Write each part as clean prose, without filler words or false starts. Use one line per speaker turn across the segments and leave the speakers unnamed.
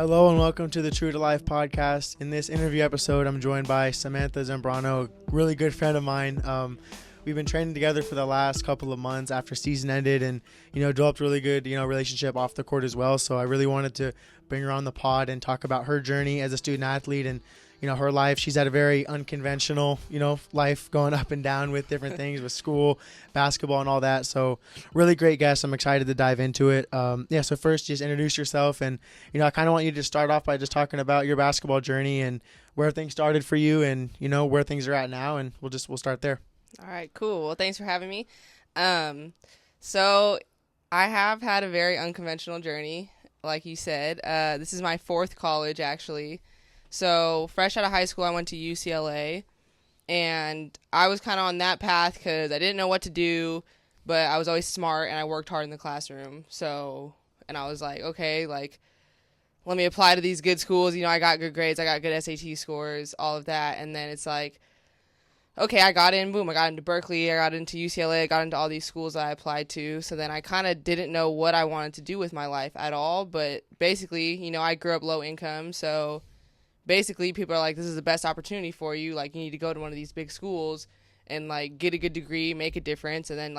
Hello and welcome to the True to Life podcast. In this interview episode, I'm joined by Samantha Zambrano, a really good friend of mine. We've been training together for the last couple of months after season ended and, developed a really good, relationship off the court as well. So I really wanted to bring her on the pod and talk about her journey as a student athlete and, her life. She's had a very unconventional, life going up and down with different things with school, basketball and all that. So really great guest. I'm excited to dive into it. So first just introduce yourself and, I kind of want you to start off by just talking about your basketball journey and where things started for you and, where things are at now. And we'll start there.
All right, cool. Well, thanks for having me. So I have had a very unconventional journey, like you said. This is my fourth college, actually. So fresh out of high school, I went to UCLA, and I was kind of on that path because I didn't know what to do, but I was always smart, and I worked hard in the classroom. And I was like, okay, let me apply to these good schools. I got good grades. I got good SAT scores, all of that. And then it's like, okay, I got in, boom, I got into Berkeley, I got into UCLA, I got into all these schools that I applied to. So then I kind of didn't know what I wanted to do with my life at all. But basically, I grew up low income. So basically people are like, this is the best opportunity for you. You need to go to one of these big schools and, get a good degree, make a difference, and then,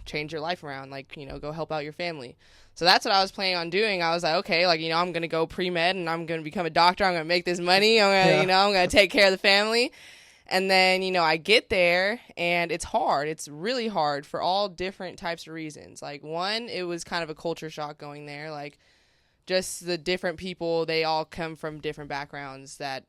change your life around, go help out your family. So that's what I was planning on doing. I was like, okay, I'm going to go pre-med and I'm going to become a doctor. I'm going to make this money. I'm going to, I'm going to take care of the family. And then, I get there and it's hard. It's really hard for all different types of reasons. One, it was kind of a culture shock going there. Just the different people, they all come from different backgrounds that,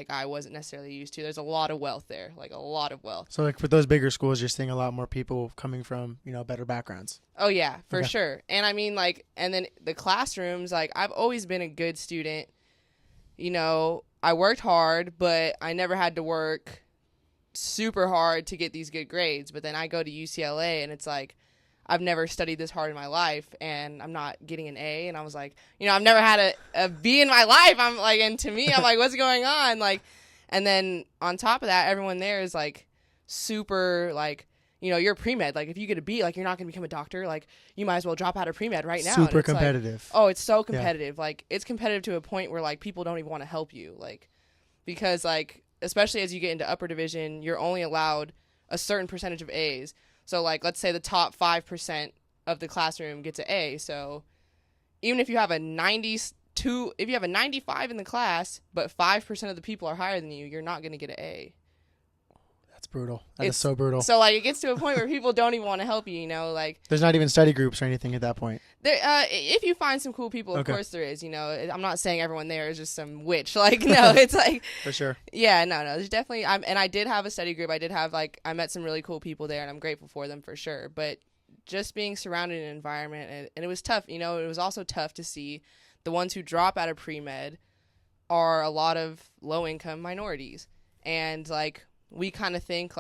I wasn't necessarily used to. There's a lot of wealth there, a lot of wealth.
So, for those bigger schools, you're seeing a lot more people coming from, better backgrounds.
Oh, yeah, for sure. And I mean, and then the classrooms, I've always been a good student. I worked hard, but I never had to work super hard to get these good grades. But then I go to UCLA and it's I've never studied this hard in my life and I'm not getting an A. And I was like, I've never had a B in my life. I'm and to me, I'm what's going on? And then on top of that, everyone there is super you're pre-med. If you get a B, you're not going to become a doctor. You might as well drop out of pre-med right now.
Super competitive.
It's so competitive. Yeah. It's competitive to a point where people don't even want to help you. Because especially as you get into upper division, you're only allowed a certain percentage of A's. So, let's say the top 5% of the classroom gets an A. So, even if you have a 95 in the class, but 5% of the people are higher than you, you're not going to get an A.
That's brutal. It's so brutal.
So, it gets to a point where people don't even want to help you,
There's not even study groups or anything at that point.
There, if you find some cool people, of course there is, I'm not saying everyone there is just some witch. No, it's
For sure.
Yeah, no, there's definitely, and I did have a study group. I did have, I met some really cool people there, and I'm grateful for them for sure. But just being surrounded in an environment, and it was tough, it was also tough to see the ones who drop out of pre-med are a lot of low-income minorities. And, we kind of think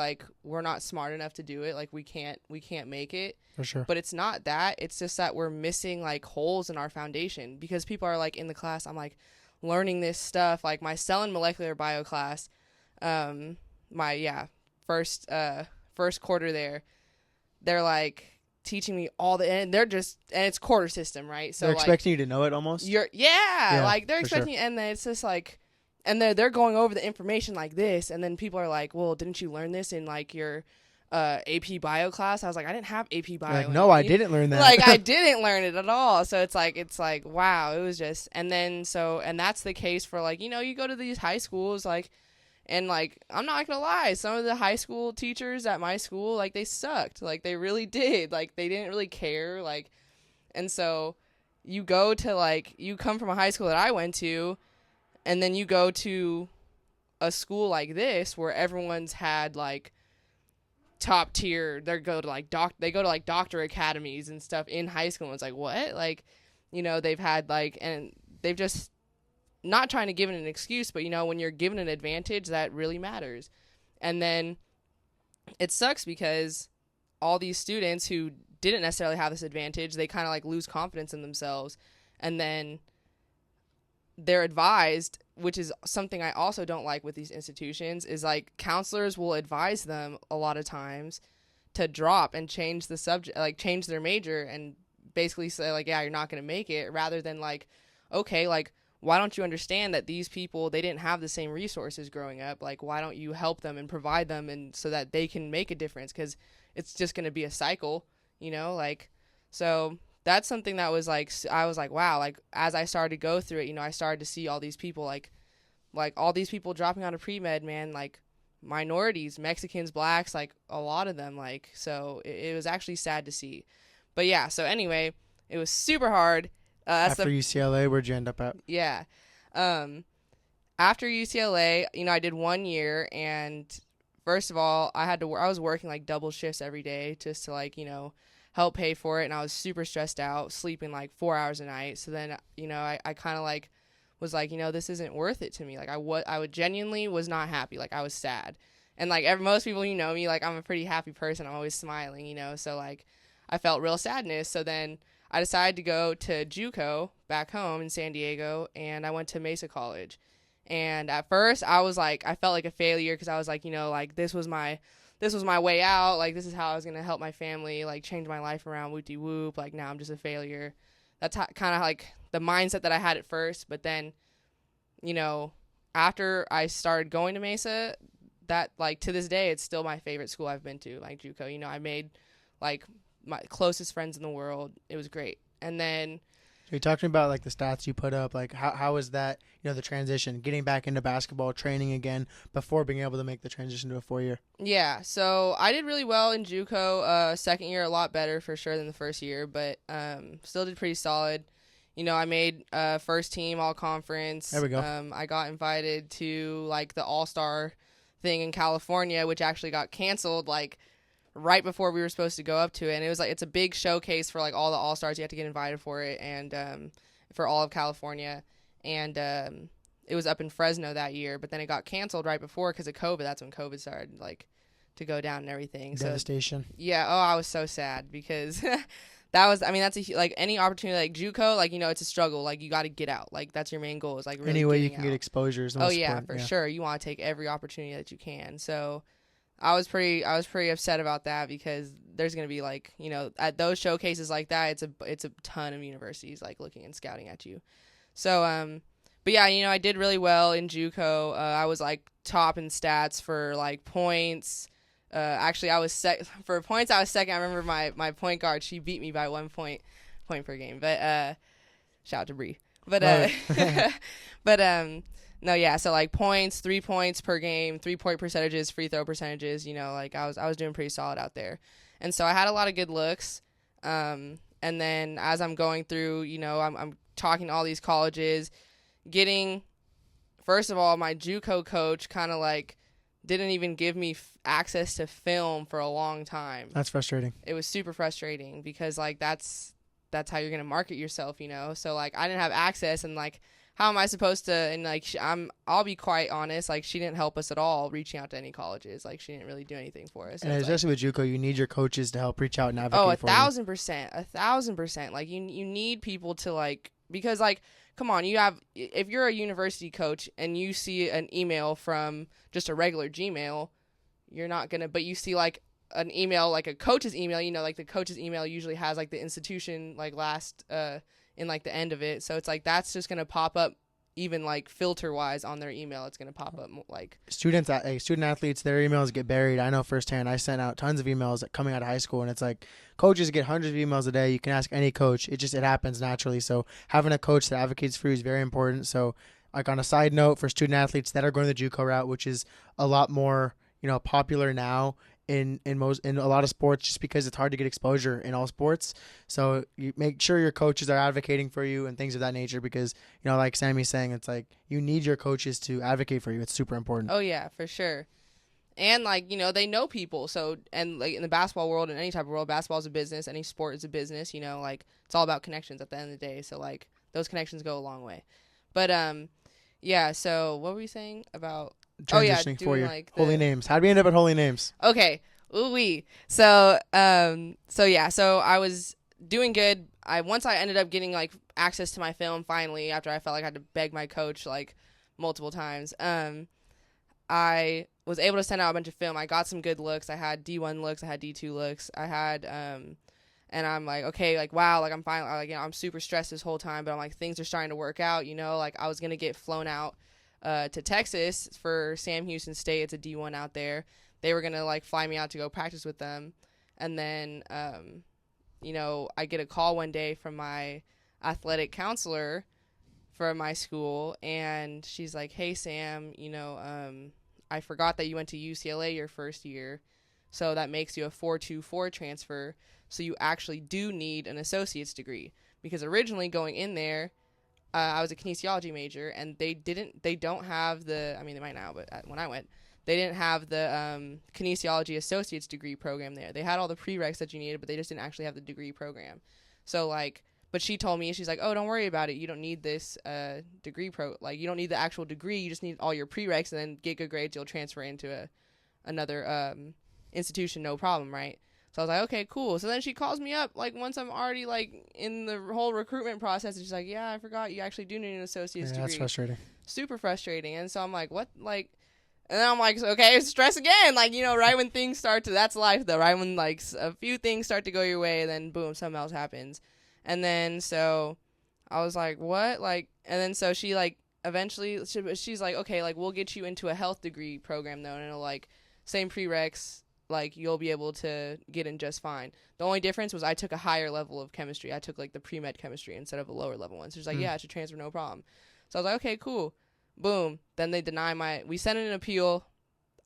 we're not smart enough to do it. We can't make it.
For sure.
But it's not that. It's just that we're missing holes in our foundation because people are in the class. I'm learning this stuff. My cell and molecular bio class, first quarter there, they're teaching me all and it's quarter system, right? So
they're expecting you to know it almost.
They're expecting, and then it's just and they're going over the information like this, and then people are well, didn't you learn this in your AP bio class? I was I didn't have AP bio.
No, I didn't learn that.
I didn't learn it at all. So it's wow, it was just, and that's the case for you go to these high schools and I'm not gonna lie, some of the high school teachers at my school they sucked. They really did. They didn't really care. And so you go to you come from a high school that I went to. And then you go to a school like this where everyone's had top tier. They go to doctor academies and stuff in high school. And it's what? They've had and they've just not trying to give it an excuse, but when you're given an advantage, that really matters. And then it sucks because all these students who didn't necessarily have this advantage, they kind of lose confidence in themselves, and then they're advised, which is something I also don't like with these institutions, is counselors will advise them a lot of times to drop and change the subject, change their major and basically say yeah, you're not going to make it, rather than okay, why don't you understand that these people, they didn't have the same resources growing up? Like, why don't you help them and provide them, and so that they can make a difference? Because it's just going to be a cycle, like, so that's something that was like, I was like, wow, like, as I started to go through it, I started to see all these people, like all these people dropping out of pre-med, man, like minorities, Mexicans, blacks, like a lot of them, like, so it was actually sad to see. But yeah, so anyway, it was super hard.
After UCLA, where'd you end up at?
Yeah. After UCLA, I did 1 year, and first of all, I was working like double shifts every day just to like, help pay for it. And I was super stressed out, sleeping like 4 hours a night. So then, I kind of like was like, this isn't worth it to me. Like I would genuinely was not happy. Like I was sad. And like most people, me, like I'm a pretty happy person. I'm always smiling, so like I felt real sadness. So then I decided to go to JUCO back home in San Diego, and I went to Mesa College. And at first I was like, I felt like a failure, because I was like, like this was my way out. Like this is how I was going to help my family, like change my life around, whoop de whoop. Like now I'm just a failure. That's kind of like the mindset that I had at first. But then, after I started going to Mesa, that like to this day, it's still my favorite school I've been to, like JUCO. I made like my closest friends in the world. It was great. And then
you talked to me about like the stats you put up. Like how was that, the transition, getting back into basketball, training again before being able to make the transition to a 4-year?
Yeah, so I did really well in JUCO. Second year a lot better for sure than the first year, but still did pretty solid. I made first team all conference.
There we go.
I got invited to like the All-Star thing in California, which actually got canceled like right before we were supposed to go up to it. And it was like, it's a big showcase for like all the All-Stars. You have to get invited for it, and for all of California. And it was up in Fresno that year, but then it got canceled right before because of COVID. That's when COVID started like to go down and everything.
Devastation.
So yeah, I was so sad because that's like any opportunity, like JUCO, like, it's a struggle. Like you got to get out. Like that's your main goal, is like really
any way you can
out.
get exposure is the most important.
For sure. You want to take every opportunity that you can. So I was pretty upset about that, because there's going to be like, at those showcases like that, it's a ton of universities like looking and scouting at you. So, but yeah, I did really well in JUCO. I was like top in stats for like points. Actually I was for points. I was second. I remember my point guard, she beat me by 1 point per game, but, shout out to Bree, but, but, no, yeah, so like points, 3 points per game, 3-point percentages, free throw percentages, like I was doing pretty solid out there. And so I had a lot of good looks. And then as I'm going through, I'm talking to all these colleges, first of all, my JUCO coach kind of like didn't even give me access to film for a long time.
That's frustrating.
It was super frustrating, because like that's how you're going to market yourself, So like I didn't have access, and like, how am I supposed to, and like, I'll be quite honest, like she didn't help us at all reaching out to any colleges. Like she didn't really do anything for us.
And especially with JUCO, you need your coaches to help reach out and advocate for you.
1,000%. Like you need people to like, because like, come on, if you're a university coach and you see an email from just a regular Gmail, you're not going to, but you see like an email, like a coach's email, like the coach's email usually has like the institution, like last, in like the end of it. So it's like, that's just going to pop up, even like filter wise on their email. It's going to pop up like
student athletes, their emails get buried. I know firsthand. I sent out tons of emails coming out of high school, and it's like coaches get hundreds of emails a day. You can ask any coach. It happens naturally. So having a coach that advocates for you is very important. So like on a side note, for student athletes that are going the JUCO route, which is a lot more, popular now in a lot of sports, just because it's hard to get exposure in all sports. So you make sure your coaches are advocating for you and things of that nature, because, like Sammy's saying, it's like you need your coaches to advocate for you. It's super important.
Oh yeah, for sure. And like, they know people. So, and like in the basketball world, in any type of world, basketball is a business, any sport is a business, like it's all about connections at the end of the day. So like those connections go a long way. But, yeah. So what were we saying about
transitioning for you? Like Holy Names. How'd we end up at Holy Names?
Okay. Ooh-wee. So yeah, so I was doing good. Once I ended up getting like access to my film finally, after I felt like I had to beg my coach like multiple times, I was able to send out a bunch of film. I got some good looks. I had D1 looks. I had D2 looks. I had, and And I'm like, okay, like, wow, like, I'm fine. Like, I'm super stressed this whole time, but I'm like, things are starting to work out, like, I was going to get flown out to Texas for Sam Houston State. It's a D1 out there. They were going to, like, fly me out to go practice with them. And then, I get a call one day from my athletic counselor for my school, and she's like, hey, Sam, I forgot that you went to UCLA your first year, so that makes you a 4.24 transfer. So you actually do need an associate's degree, because originally going in there, I was a kinesiology major, and they don't have they might now, but when I went, they didn't have the kinesiology associate's degree program there. They had all the prereqs that you needed, but they just didn't actually have the degree program. So like, but she told me, she's like, oh, don't worry about it. You don't need this degree you don't need the actual degree. You just need all your prereqs, and then get good grades. You'll transfer into another institution, no problem, right? So I was like, okay, cool. So then she calls me up, like, once I'm already, like, in the whole recruitment process, and she's like, yeah, I forgot you actually do need an associate's degree.
That's frustrating.
Super frustrating. And so I'm like, what? Like, and then I'm like, okay, stress again. Like, right when things start to, that's life, though, right? When, like, a few things start to go your way, then, boom, something else happens. And then, so I was like, what? Like, and then so she, like, eventually, she's like, okay, like, we'll get you into a health degree program, though, and it'll, like, same prereqs, like, you'll be able to get in just fine. The only difference was I took a higher level of chemistry. I took, like, the pre-med chemistry instead of a lower level one. So she's like, yeah, I should transfer, no problem. So I was like, okay, cool. Boom. Then they we sent in an appeal.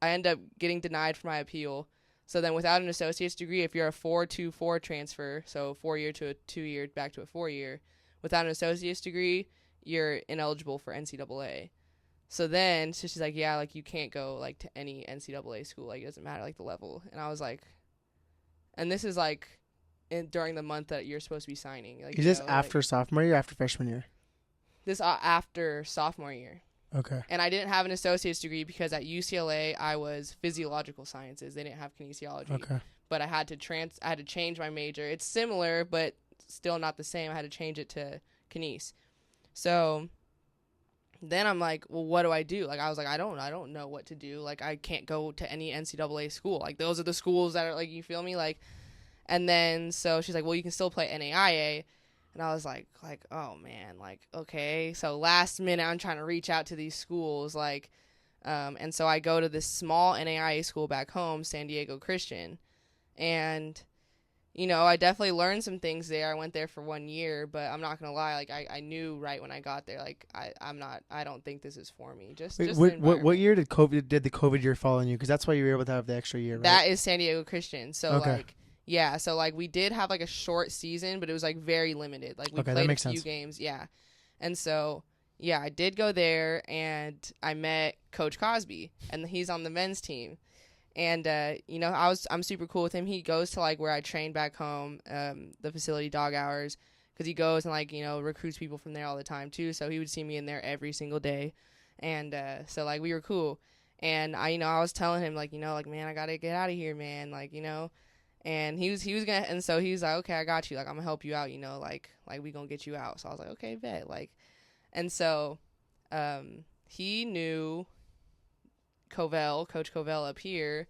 I end up getting denied for my appeal. So then without an associate's degree, if you're a 4.24 transfer, so 4-year to a 2-year back to a 4-year, without an associate's degree, you're ineligible for NCAA. So she's like, yeah, like, you can't go, like, to any NCAA school. Like, it doesn't matter, like, the level. And I was like, and this is, like, during the month that you're supposed to be signing. Like,
is this after sophomore year or after freshman year?
This after sophomore year.
Okay.
And I didn't have an associate's degree because at UCLA I was physiological sciences. They didn't have kinesiology.
Okay.
But I had to change my major. It's similar, but still not the same. I had to change it to kines. So then I'm like, well, what do I do? Like, I was like, I don't know what to do. Like, I can't go to any NCAA school. Like, those are the schools that are, like, you feel me? Like, and then so she's like, well, you can still play NAIA. And I was like, oh man, like, okay. So last minute, I'm trying to reach out to these schools, like, and so I go to this small NAIA school back home, San Diego Christian, and I definitely learned some things there. I went there for 1 year, but I'm not gonna lie, like, I knew right when I got there, like, I don't think this is for me.
What year did the COVID year fall on you? Because that's why you were able to have the extra year, right?
That is San Diego Christian. So
okay.
Like. Yeah, so, like, we did have, like, a short season, but it was, like, very limited. Like, we played a few games, yeah. And so, yeah, I did go there, and I met Coach Cosby, and he's on the men's team. And, I'm super cool with him. He goes to, like, where I train back home, the facility dog hours, because he goes and, like, recruits people from there all the time, too. So he would see me in there every single day. And so, like, we were cool. And, I was telling him, like, man, I got to get out of here, man, like, And he was gonna, and so he was like, okay, I got you. Like, I'm gonna help you out, like we gonna get you out. So I was like, okay, bet. Like, and so, he knew Coach Covell up here,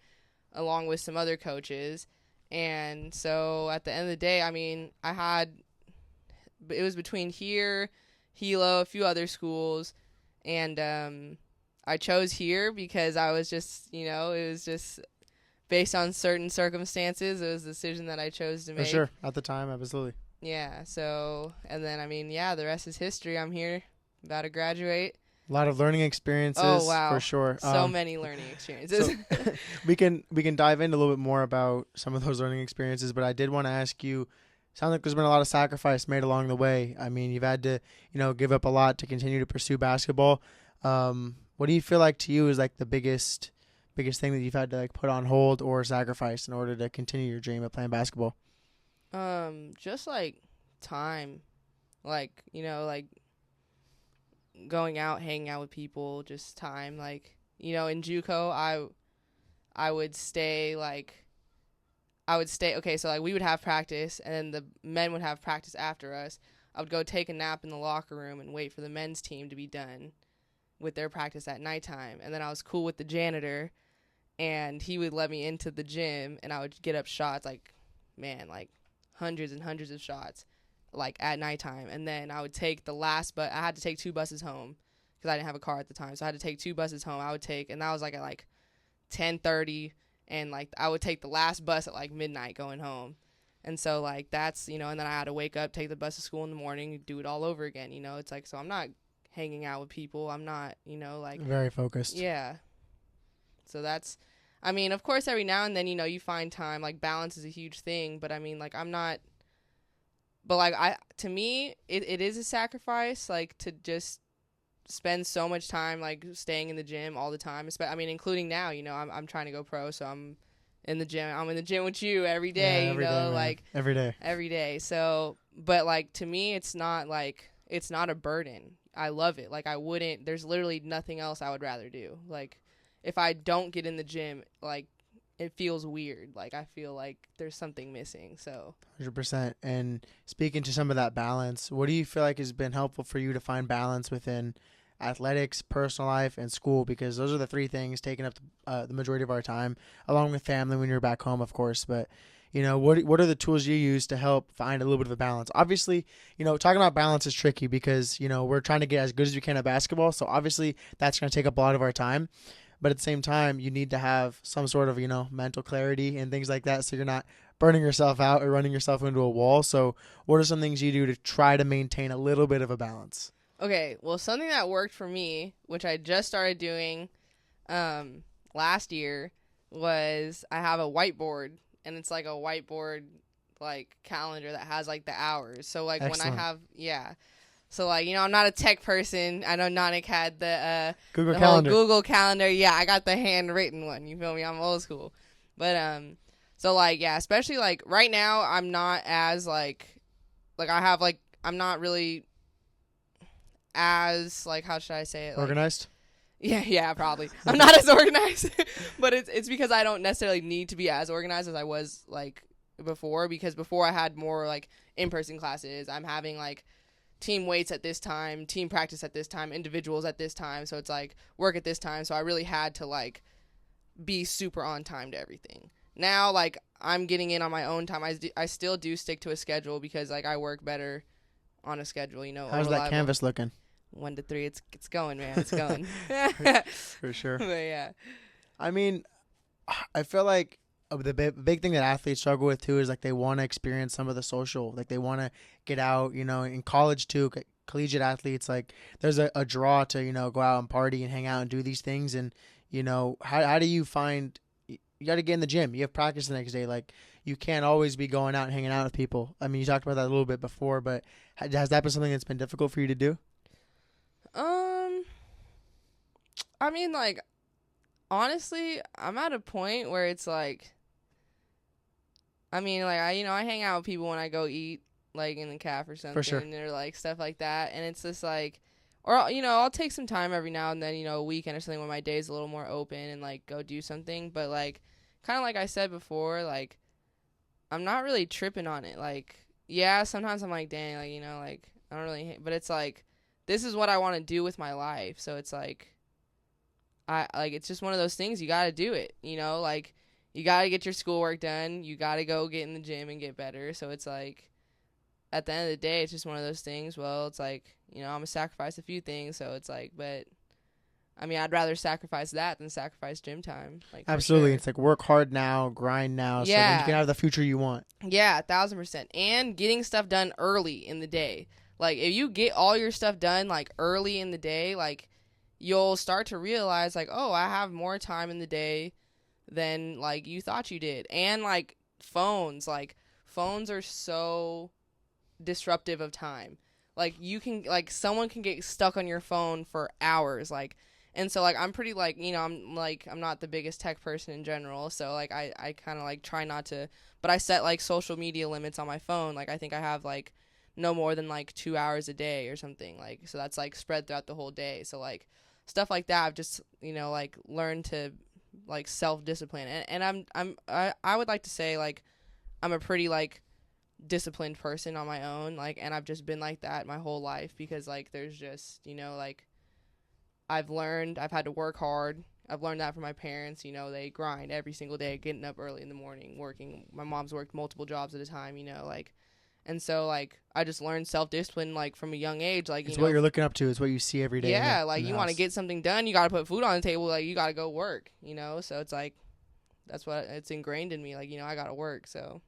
along with some other coaches. And so at the end of the day, I mean, it was between here, Hilo, a few other schools. And, I chose here because I was just, it was just, based on certain circumstances, it was a decision that I chose to make.
For sure. At the time, absolutely.
Yeah. So, and then, the rest is history. I'm here, about to graduate.
A lot of learning experiences. Oh, wow. For sure.
So many learning experiences.
So we can dive in a little bit more about some of those learning experiences, but I did want to ask you, sounds like there's been a lot of sacrifice made along the way. I mean, you've had to, give up a lot to continue to pursue basketball. What do you feel like to you is, like, the biggest thing that you've had to, like, put on hold or sacrifice in order to continue your dream of playing basketball?
Just, like, time, like, like, going out, hanging out with people, just time, like, in JUCO, I would stay, okay, so, like, we would have practice, and then the men would have practice after us. I would go take a nap in the locker room and wait for the men's team to be done with their practice at nighttime, and then I was cool with the janitor, and he would let me into the gym, and I would get up shots, like, man, like, hundreds and hundreds of shots, like at nighttime. And then I would take the last, but I had to take 2 buses home because I didn't have a car at the time. So I had to take 2 buses home. I would take, and that was like at like 10:30, and like I would take the last bus at like midnight going home. And so like that's, and then I had to wake up, take the bus to school in the morning, do it all over again. It's like, so I'm not hanging out with people. I'm not, like
very focused.
Yeah. So that's, of course, every now and then, you find time. Like, balance is a huge thing. But, like, I'm not. But, like, to me, it is a sacrifice, like, to just spend so much time, like, staying in the gym all the time. Including now, I'm trying to go pro. So I'm in the gym. I'm in the gym with you every day,
every day,
like.
Every day.
Every day. So, but, like, to me, it's not a burden. I love it. Like, there's literally nothing else I would rather do. Like, if I don't get in the gym, like, it feels weird. Like, I feel like there's something missing. So
100%. And speaking to some of that balance, what do you feel like has been helpful for you to find balance within athletics, personal life, and school? Because those are the 3 things taking up the majority of our time, along with family when you're back home, of course. But, what are the tools you use to help find a little bit of a balance? Obviously, talking about balance is tricky because, we're trying to get as good as we can at basketball. So obviously that's going to take up a lot of our time. But at the same time, you need to have some sort of, mental clarity and things like that, so you're not burning yourself out or running yourself into a wall. So what are some things you do to try to maintain a little bit of a balance?
Okay, well, something that worked for me, which I just started doing last year, was I have a whiteboard, and it's like a whiteboard like calendar that has like the hours. So like
Excellent.
When I have, So, like, I'm not a tech person. I know Nanik had the
Calendar.
whole Google Calendar. Yeah, I got the handwritten one. You feel me? I'm old school. But, so, like, yeah, especially, like, right now, I'm not as, like, I have, like, I'm not really as, like, how should I say it?
Organized?
Yeah, probably. I'm not as organized. But it's because I don't necessarily need to be as organized as I was, like, before. Because before I had more, like, in-person classes. I'm having, like, team weights at this time, team practice at this time, individuals at this time. So it's like work at this time. So I really had to like be super on time to everything. Now, like, I'm getting in on my own time. I still do stick to a schedule because like I work better on a schedule,
How's that canvas looking?
1 to 3. It's going, man. It's going.
For sure.
But yeah.
I feel like the big thing that athletes struggle with too is like they want to experience some of the social, like they want to get out, in college too, collegiate athletes, like there's a draw to, go out and party and hang out and do these things. And, how do you find, you got to get in the gym, you have practice the next day. Like you can't always be going out and hanging out with people. You talked about that a little bit before, but has that been something that's been difficult for you to do?
Like, honestly, I'm at a point where it's like, I hang out with people when I go eat, like, in the caf or something.
For sure.
Or, like, stuff like that. And it's just, like, or, I'll take some time every now and then, a weekend or something when my day's a little more open and, like, go do something. But, like, kind of like I said before, like, I'm not really tripping on it. Like, yeah, sometimes I'm like, dang, like, like, I don't really, but it's, like, this is what I want to do with my life. So it's, like, it's just one of those things. You got to do it, like, you got to get your schoolwork done. You got to go get in the gym and get better. So it's like, at the end of the day, it's just one of those things. Well, it's like, I'm going to sacrifice a few things. So it's like, but, I'd rather sacrifice that than sacrifice gym time. Like,
absolutely.
Sure.
It's like work hard now, grind now. So then you can have the future you want.
Yeah, 1,000%. And getting stuff done early in the day. Like, if you get all your stuff done, like, early in the day, like, you'll start to realize, like, oh, I have more time in the day than like you thought you did. And like phones are so disruptive of time. Like you can, like, someone can get stuck on your phone for hours, like, and so like I'm pretty like, I'm not the biggest tech person in general, so like I kind of like try not to, but I set like social media limits on my phone. Like I think I have like no more than like 2 hours a day or something, like, so that's like spread throughout the whole day. So like stuff like that I've just like learned to like self-discipline, and I would like to say like I'm a pretty like disciplined person on my own, like, and I've just been like that my whole life because like there's just like I've had to work hard I've learned that from my parents. You know, they grind every single day, getting up early in the morning, working. My mom's worked multiple jobs at a time, you know, like, and so, like, I just learned self-discipline, like, from a young age. Like,
It's
you
what
know,
you're looking up to. It's what you see every day.
yeah,
in
like,
the
you want to
house.
get something done, you got to put food on the table. Like, you got to go work, you know? So it's like, that's what it's ingrained in me. Like, you know, I got to work, so.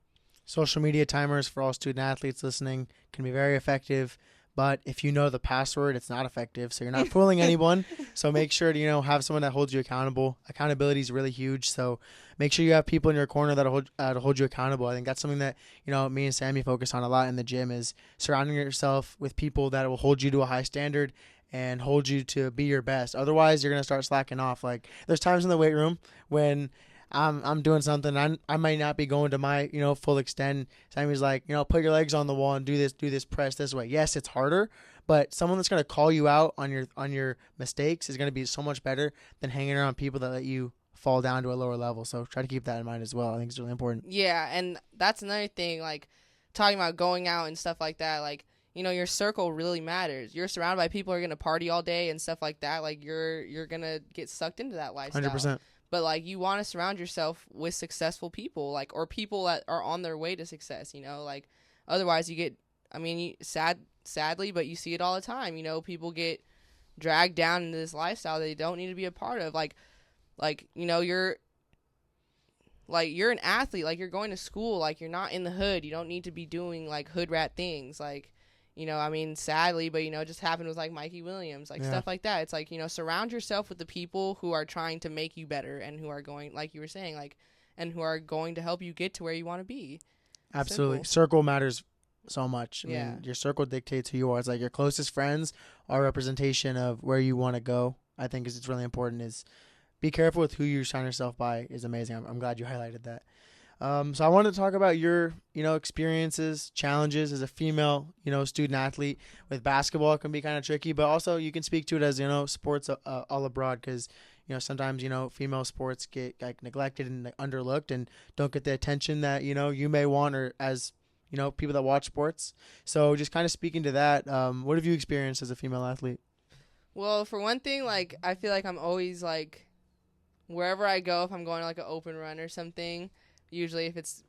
Social media timers for all student athletes listening can be very effective, but if you know the password, it's not effective. So you're not fooling anyone. So make sure to, have someone that holds you accountable. Accountability is really huge. So make sure you have people in your corner that'll hold you accountable. I think that's something that, me and Sammy focus on a lot in the gym, is surrounding yourself with people that will hold you to a high standard and hold you to be your best. Otherwise, you're going to start slacking off. Like, there's times in the weight room when I'm doing something, I might not be going to my, full extent. Sammy's like, put your legs on the wall and do this press this way. Yes, it's harder, but someone that's going to call you out on your mistakes is going to be so much better than hanging around people that let you fall down to a lower level. So try to keep that in mind as well. I think it's really important.
Yeah, and that's another thing, like, talking about going out and stuff like that, like, your circle really matters. You're surrounded by people who are going to party all day and stuff like that. Like, you're going to get sucked into that lifestyle.
100%.
But, like, you want to surround yourself with successful people, like, or people that are on their way to success, like, otherwise you get, sadly, but you see it all the time, people get dragged down into this lifestyle that they don't need to be a part of. Like, you're an athlete, like, you're going to school, like, you're not in the hood. You don't need to be doing, like, hood rat things, like, sadly, but, it just happened with, like, Mikey Williams, like, stuff like that. It's like, surround yourself with the people who are trying to make you better and who are going, like you were saying, like, and who are going to help you get to where you want to be.
Absolutely.
Simple.
Circle matters so much. I
Yeah.
mean, your circle dictates who you are. It's like your closest friends are a representation of where you want to go. I think it's really important. Is be careful with who you surround yourself by is amazing. I'm glad you highlighted that. So I wanted to talk about your, experiences, challenges as a female, student athlete with basketball. It can be kind of tricky, but also you can speak to it as, sports all abroad, because, sometimes, female sports get like neglected and underlooked and don't get the attention that, you may want, or as, people that watch sports. So just kind of speaking to that, what have you experienced as a female athlete?
Well, for one thing, like, I feel like I'm always, like, wherever I go, if I'm going to, like, an open run or something, usually if it's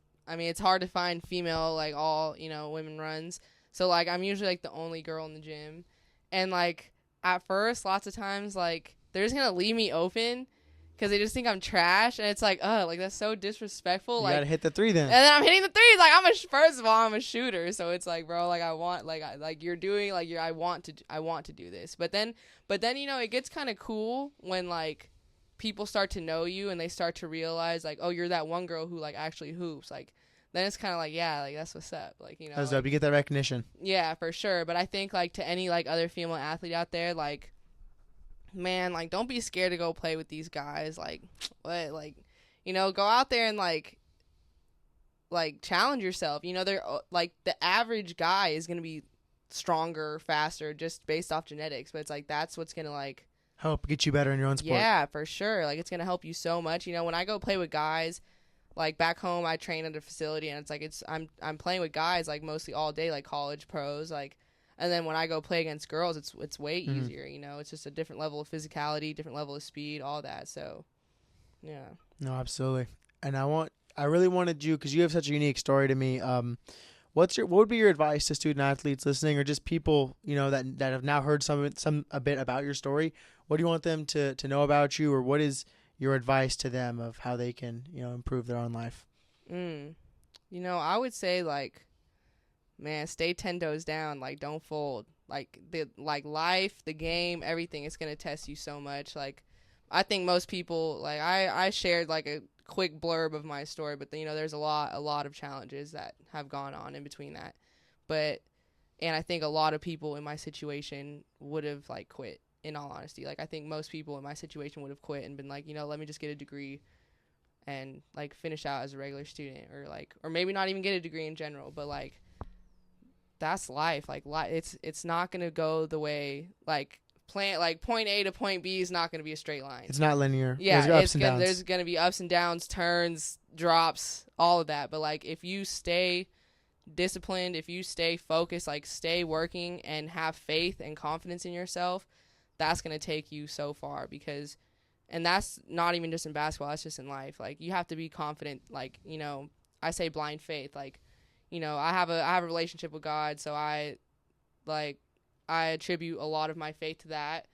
hard to find female, like, all, women runs. So, like, I'm usually, like, the only girl in the gym. And, like, at first, lots of times, like, they're just going to leave me open because they just think I'm trash. And it's like, like, that's so disrespectful.
You
like,
got to hit the three then.
And then I'm hitting the threes. Like, first of all, I'm a shooter. So it's like, bro, like, I want, like, you're doing, like, I want to do this. But then, it gets kind of cool when, like, people start to know you and they start to realize, like, oh, you're that one girl who, like, actually hoops. Like, then it's kind of like, yeah, like, that's what's up. Like,
That's
like,
dope. You get that recognition.
Yeah, for sure. But I think, like, to any, like, other female athlete out there, like, man, like, don't be scared to go play with these guys. Like, what? Like, go out there and, like, challenge yourself. They're, like, the average guy is going to be stronger, faster, just based off genetics. But it's like, that's what's going to, like,
help get you better in your own sport.
Yeah, for sure. Like, it's going to help you so much. When I go play with guys, like, back home, I train at a facility, and it's like, I'm playing with guys, like, mostly all day, like, college pros, like, and then when I go play against girls, it's way easier, It's just a different level of physicality, different level of speed, all that. So, yeah.
No, absolutely. And I really wanted you, because you have such a unique story to me. What would be your advice to student athletes listening, or just people, that have now heard a bit about your story? What do you want them to know about you, or what is your advice to them of how they can, improve their own life?
I would say, like, man, stay 10 toes down. Like, don't fold. Like, life, the game, everything is going to test you so much. Like, I think most people, like, I shared, like, a quick blurb of my story, but there's a lot of challenges that have gone on in between that. And I think a lot of people in my situation would have, like, quit, in all honesty. Like, I think most people in my situation would have quit and been like, let me just get a degree and, like, finish out as a regular student, or maybe not even get a degree in general, but, like, that's life. Like, it's not going to go the way, like, point A to point B is not going to be a straight line.
It's not linear.
Yeah,
there's downs.
There's going to be ups and downs, turns, drops, all of that. But, like, if you stay disciplined, if you stay focused, like, stay working and have faith and confidence in yourself, that's going to take you so far, because And that's not even just in basketball, that's just in life. Like, you have to be confident. Like, I say blind faith. Like, I have a relationship with God, so I attribute a lot of my faith to that.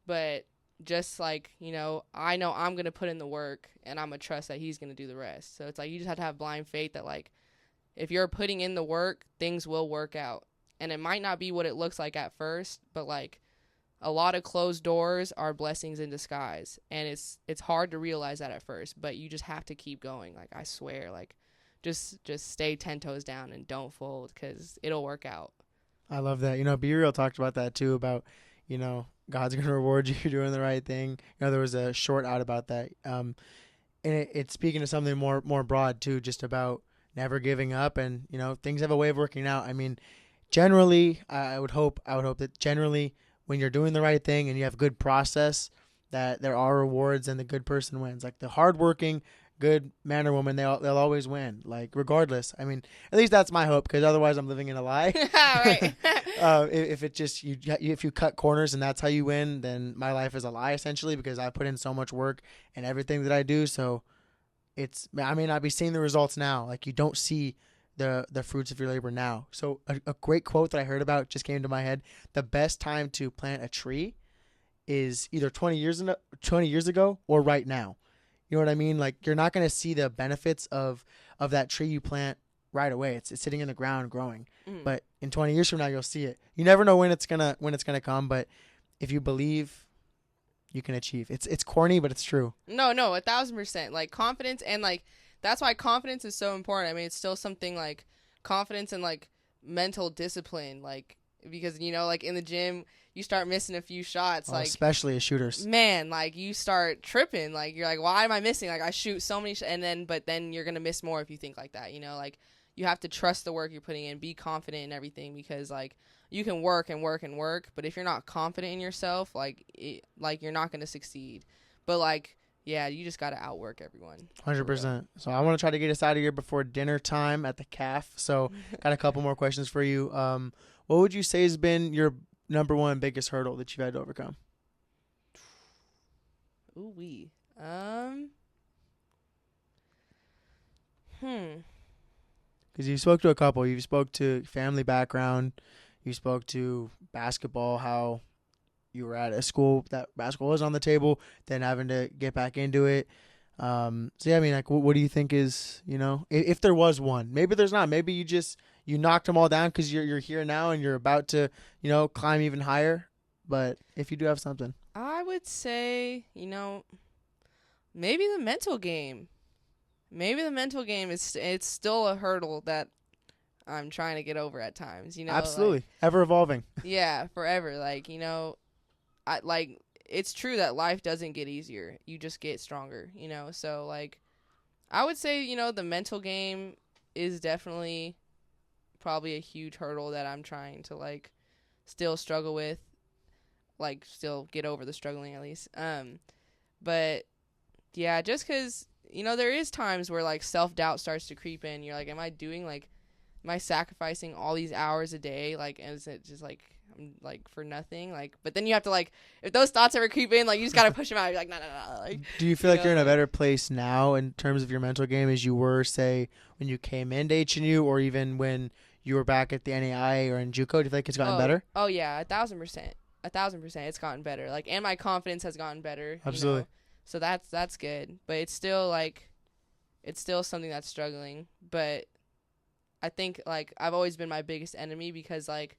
But just like, I know I'm going to put in the work, and I'm going to trust that he's going to do the rest. So it's like, you just have to have blind faith that, like, if you're putting in the work, things will work out. And it might not be what it looks like at first, but like, a lot of closed doors are blessings in disguise. And it's hard to realize that at first, but you just have to keep going. Like, I swear, like, just stay 10 toes down and don't fold, because it'll work out.
I love that. Be Real talked about that too, about, God's going to reward you for doing the right thing. There was a short out about that. And it's speaking to something more broad too, just about never giving up, and, things have a way of working out. I mean, generally, I would hope that generally when you're doing the right thing and you have good process, that there are rewards and the good person wins. Like, the hardworking, good man or woman, they'll always win, like, regardless. I mean, at least that's my hope, because otherwise I'm living in a lie.
Right.
If it just if you cut corners and that's how you win, then my life is a lie, essentially, because I put in so much work in everything that I do. So I may not be seeing the results now. Like, you don't see the fruits of your labor now. So a great quote that I heard about just came to my head. The best time to plant a tree is either 20 years ago or right now. You know what I mean? Like, you're not going to see the benefits of that tree you plant right away. It's sitting in the ground growing.
Mm.
But in 20 years from now, you'll see it. You never know when it's going to come, but if you believe, you can achieve. It's corny, but it's true.
No, 1,000%. Like, confidence, and like, that's why confidence is so important. I mean, it's still something like confidence and like mental discipline, like, because, like, in the gym, you start missing a few shots, like,
especially as shooters.
Man, like, you start tripping. Like, you're like, why am I missing? Like, I shoot so many, but then you're gonna miss more if you think like that. Like, you have to trust the work you're putting in, be confident in everything, because like, you can work and work and work, but if you're not confident in yourself, like, you're not gonna succeed. But like, yeah, you just gotta outwork everyone.
100%. So I want to try to get us out of here before dinner time at the CAF. So got a couple more questions for you. What would you say has been your number one biggest hurdle that you've had to overcome?
Ooh-wee.
Because you spoke to a couple. You spoke to family background. You spoke to basketball, how you were at a school that basketball was on the table, then having to get back into it. So, yeah, I mean, like, what do you think is, if there was one? Maybe there's not. Maybe you knocked them all down because you're here now and you're about to, climb even higher. But if you do have something.
I would say, maybe the mental game. Maybe the mental game it's still a hurdle that I'm trying to get over at times,
Absolutely.
Like,
ever evolving.
Yeah, forever. Like, it's true that life doesn't get easier. You just get stronger, So, like, I would say, the mental game is definitely probably a huge hurdle that I'm trying to, like, still struggle with. Like, still get over the struggling, at least. But, yeah, just because, there is times where, like, self-doubt starts to creep in. You're like, am I sacrificing all these hours a day? Like, is it just, like, I'm, like, for nothing? Like, but then you have to, like, if those thoughts ever creep in, like, you just got to push them out. You're like, no. Like,
do you feel like you're in a better place now in terms of your mental game as you were, say, when you came into H&U, or even when you were back at the NAI or in JUCO? Do you feel like it's gotten better?
Oh, yeah, 1,000%. 1,000%. It's gotten better. Like, and my confidence has gotten better.
Absolutely.
So that's good. But it's still, like, something that's struggling. But I think, like, I've always been my biggest enemy because, like,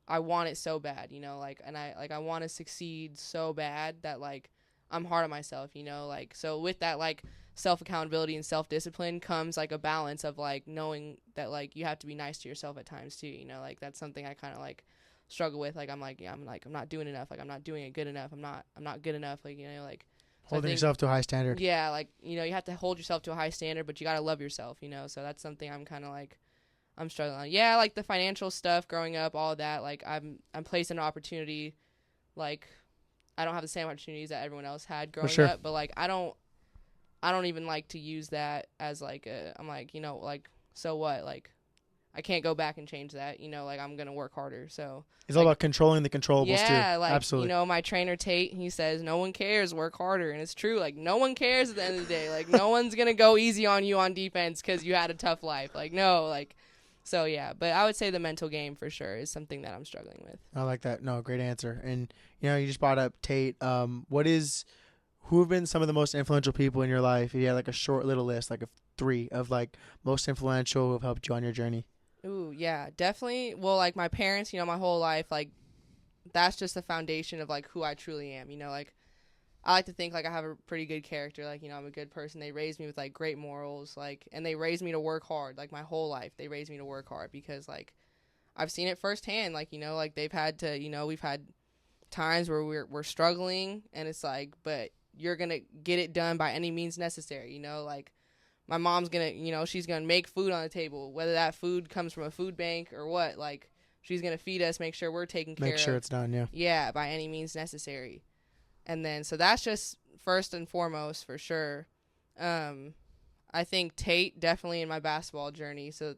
I want it so bad, like, and I want to succeed so bad that, like, I'm hard on myself, like, so with that, like, self-accountability and self-discipline comes, like, a balance of, like, knowing that, like, you have to be nice to yourself at times too, like, that's something I kind of, like, struggle with. Like, I'm not doing enough. Like, I'm not doing it good enough. I'm not good enough. Like, like, so
holding yourself to a high standard.
Yeah. Like, you have to hold yourself to a high standard, but you got to love yourself, so that's something I'm kind of, like, I'm struggling on. Yeah, like, the financial stuff growing up, all of that, like, I'm placed in an opportunity, like, I don't have the same opportunities that everyone else had growing up, but, like, I don't even like to use that as, like, I'm like, like, so what? Like, I can't go back and change that. You know, like I'm gonna work harder. So
it's all about controlling the controllables too.
yeah, like
Absolutely.
you know, my trainer Tate, he says no one cares, work harder, and it's true. Like no one cares at the end of the day. Like no one's gonna go easy on you on defense because you had a tough life. Like no, like. So, yeah, but I would say the mental game for sure is something that I'm struggling with.
I like that. No, great answer. And, you know, you just brought up Tate. Who have been some of the most influential people in your life? If you had like a short little list, like 3 of like most influential who have helped you on your journey.
Ooh, yeah, definitely. Well, like my parents, you know, my whole life, like that's just the foundation of like who I truly am. You know, like I like to think like I have a pretty good character. Like, you know, I'm a good person. They raised me with like great morals, like, and they raised me to work hard. Like my whole life, they raised me to work hard because like I've seen it firsthand. Like, you know, like they've had to, you know, we've had times where we're struggling, and it's like, but you're gonna get it done by any means necessary. You know, like my mom's gonna, you know, she's gonna make food on the table, whether that food comes from a food bank or what. Like she's gonna feed us, make sure we're taken care of.
Make sure it's done. Yeah.
Yeah, by any means necessary. And then, so that's just first and foremost for sure. I think Tate definitely in my basketball journey. So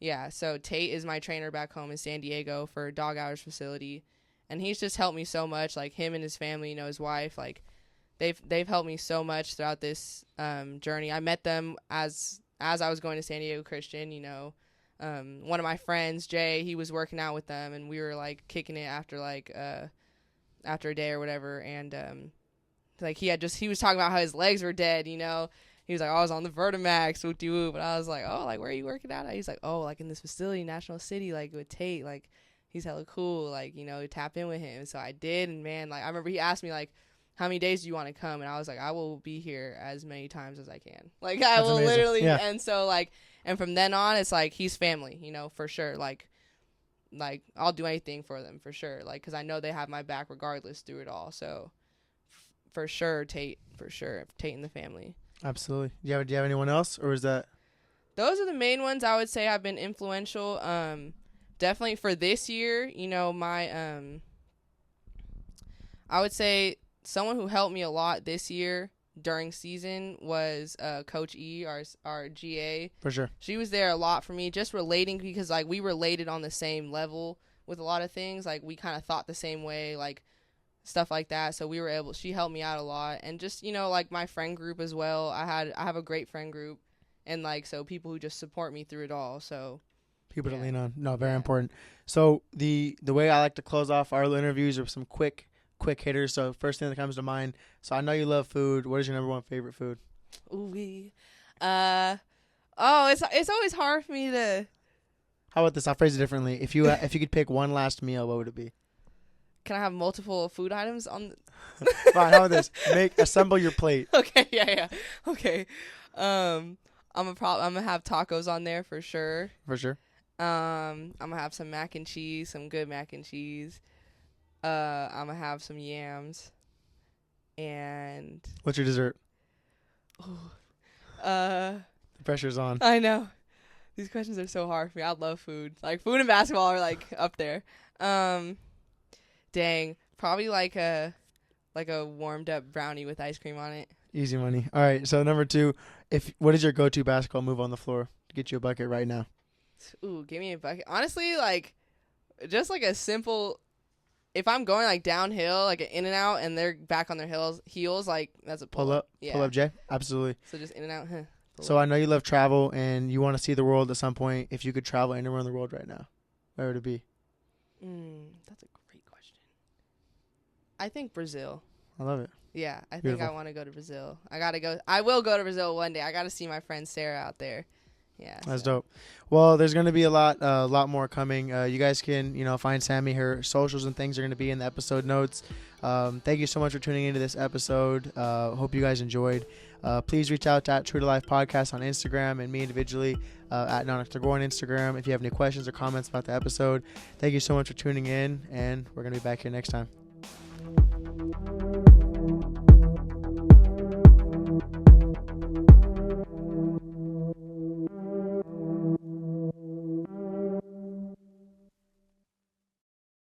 Tate is my trainer back home in San Diego for Dog Hours facility, and he's just helped me so much. Like him and his family, you know, his wife, like they've helped me so much throughout this journey. I met them as I was going to San Diego Christian. You know, one of my friends, Jay, he was working out with them, and we were like kicking it after a day or whatever, and like he was talking about how his legs were dead, you know. He was like, oh, I was on the Vertimax, whoop-de-whoop, but I was like, oh, like, where are you working out at? He's like, oh, like in this facility, National City, like with Tate, like he's hella cool, like, you know, tap in with him. So I did, and man, like I remember he asked me like, how many days do you want to come? And I was like, I will be here as many times as I can. Like I will amazing. Literally, yeah. And so like, and from then on, it's like he's family, you know, for sure, like I'll do anything for them for sure, like because I know they have my back regardless through it all. So for sure Tate and the family.
Absolutely. Do you have anyone else, or is that
those are the main ones I would say have been influential? Definitely for this year, you know, my I would say someone who helped me a lot this year during season was Coach E, our GA.
For sure. She
was there a lot for me, just relating, because like we related on the same level with a lot of things. Like we kind of thought the same way, like stuff like that. So she helped me out a lot. And just, you know, like my friend group as well. I have a great friend group, and like, so people who just support me through it all. So
people to lean on. No, very important. So the way I like to close off our interviews are some quick hitters. So first thing that comes to mind. So I know you love food. What is your number 1 favorite food?
Ooh, it's always hard for me to.
How about this? I'll phrase it differently. If you could pick one last meal, what would it be?
Can I have multiple food items on?
Fine. How about this? Assemble your plate.
Okay. Yeah. Okay. I'm gonna have tacos on there for sure.
For sure.
I'm gonna have some mac and cheese, some good mac and cheese. I'm gonna have some yams, and
what's your dessert?
The
pressure's on.
I know. These questions are so hard for me. I love food. Like food and basketball are like up there. Dang, probably like a warmed up brownie with ice cream on it.
Easy money. All right. So number 2, what is your go-to basketball move on the floor to get you a bucket right now?
Ooh, give me a bucket. Honestly, like just like a simple. If I'm going like downhill, like an in and out, and they're back on their heels, like that's a pull up. Yeah.
Pull up, Jay. Absolutely.
So just in and out.
So I know you love travel and you want to see the world at some point. If you could travel anywhere in the world right now, where would it be?
That's a great question. I think Brazil.
I love it.
Yeah, I
Beautiful.
think I want to go to Brazil. I will go to Brazil one day. I got to see my friend Sarah out there. Yeah,
that's dope. Well, there's going to be a lot more coming. You guys can, find Sammy. Her socials and things are going to be in the episode notes. Thank you so much for tuning into this episode. Hope you guys enjoyed. Please reach out to @True to Life Podcast on Instagram, and me individually at Nanik Tagore on Instagram if you have any questions or comments about the episode. Thank you so much for tuning in, and we're going to be back here next time.